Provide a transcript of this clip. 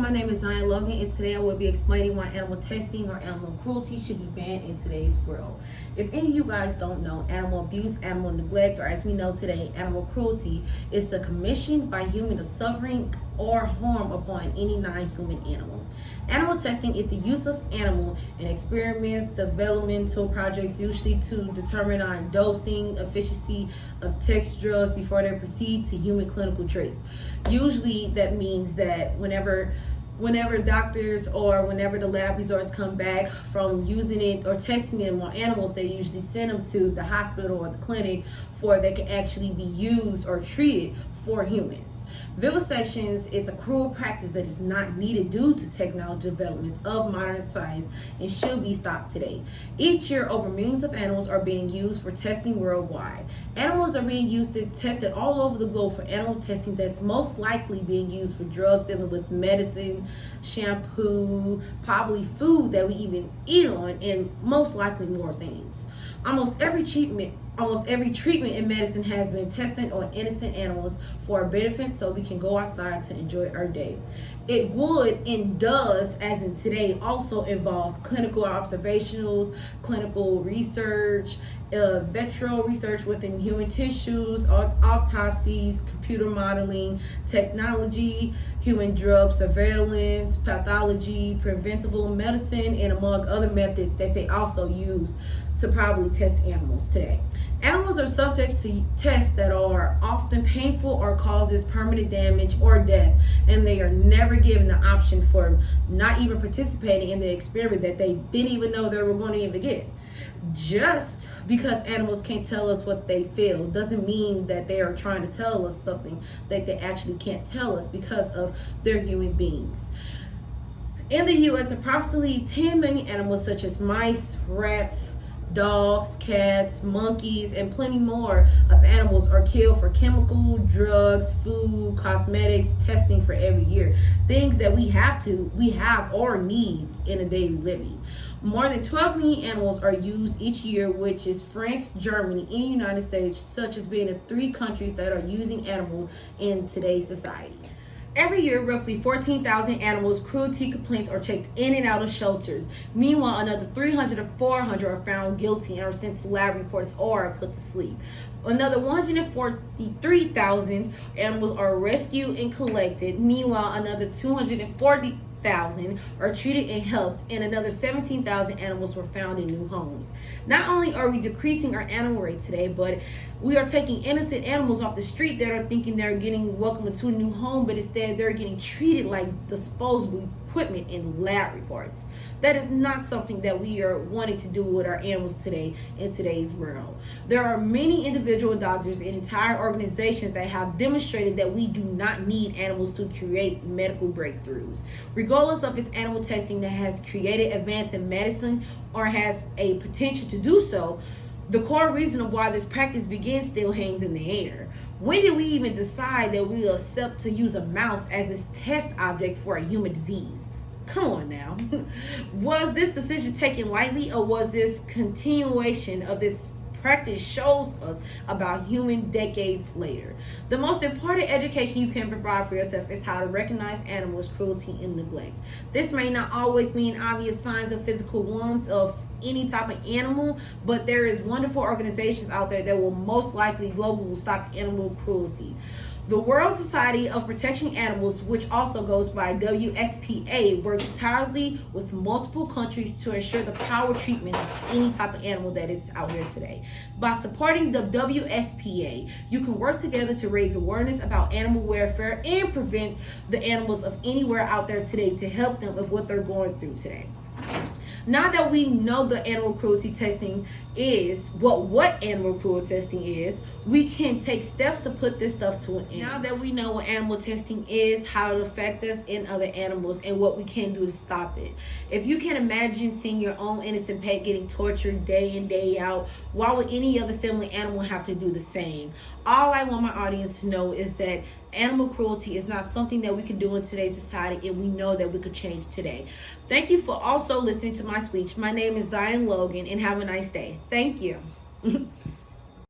my name is Zyan Logan, and today I will be explaining why animal testing or animal cruelty should be banned in today's world. If any of you guys don't know, animal abuse, animal neglect, or as we know today, animal cruelty is the commission by human of suffering or harm upon any non-human animal. Animal testing is the use of animal in experiments, developmental projects, usually to determine on dosing, efficacy of test drugs before they proceed to human clinical traits. Usually that means that whenever doctors or whenever the lab results come back from using it or testing them on animals, they usually send them to the hospital or the clinic for they can actually be used or treated for humans. Vivisections is a cruel practice that is not needed due to technology developments of modern science and should be stopped today. Each year, over millions of animals are being used for testing worldwide. Animals are being tested all over the globe for animal testing that's most likely being used for drugs dealing with medicine, shampoo, probably food that we even eat on, and most likely more things. Almost every treatment in medicine has been tested on innocent animals for our benefit so we can go outside to enjoy our day. It would and does, as in today, also involves clinical observations, clinical research, vitro research within human tissues, autopsies, computer modeling, technology, human drug surveillance, pathology, preventable medicine, and among other methods that they also use to probably test animals today. Animals are subjects to tests that are often painful or causes permanent damage or death, and they are never given the option for not even participating in the experiment that they didn't even know they were going to even get. Just because animals can't tell us what they feel doesn't mean that they are trying to tell us something that they actually can't tell us because of they're human beings. In the U.S., approximately 10 million animals such as mice, rats, dogs, cats, monkeys, and plenty more of animals are killed for chemical, drugs, food, cosmetics, testing for every year. Things that we have or need in a daily living. More than 12 million animals are used each year, which is France, Germany, and the United States, such as being the 3 countries that are using animals in today's society. Every year, roughly 14,000 animals cruelty complaints are checked in and out of shelters. Meanwhile, another 300 to 400 are found guilty and are sent to lab reports or are put to sleep. Another 143,000 animals are rescued and collected. Meanwhile, another 240,000 are treated and helped, and another 17,000 animals were found in new homes. Not only are we decreasing our animal rate today, but we are taking innocent animals off the street that are thinking they're getting welcome into a new home, but instead they're getting treated like disposable equipment in lab reports. That is not something that we are wanting to do with our animals today in today's world. There are many individual doctors and entire organizations that have demonstrated that we do not need animals to create medical breakthroughs. Regardless of its animal testing that has created advance in medicine or has a potential to do so, the core reason of why this practice begins still hangs in the air. When did we even decide that we will accept to use a mouse as a test object for a human disease? Come on now. Was this decision taken lightly, or was this continuation of this practice shows us about human decades later? The most important education you can provide for yourself is how to recognize animals' cruelty and neglect. This may not always mean obvious signs of physical wounds of any type of animal, but there is wonderful organizations out there that will most likely globally will stop animal cruelty. The World Society of Protecting Animals, which also goes by WSPA, works tirelessly with multiple countries to ensure the proper treatment of any type of animal that is out here today. By supporting the WSPA, you can work together to raise awareness about animal welfare and prevent the animals of anywhere out there today to help them with what they're going through today. Now that we know the animal cruelty testing is, what animal cruelty testing is, we can take steps to put this stuff to an end. Now that we know what animal testing is, how it affects us and other animals, and what we can do to stop it. If you can imagine seeing your own innocent pet getting tortured day in, day out, why would any other similar animal have to do the same? All I want my audience to know is that animal cruelty is not something that we can do in today's society, and we know that we could change today. Thank you for also listening to my speech. My name is Zyan Logan, and have a nice day. Thank you.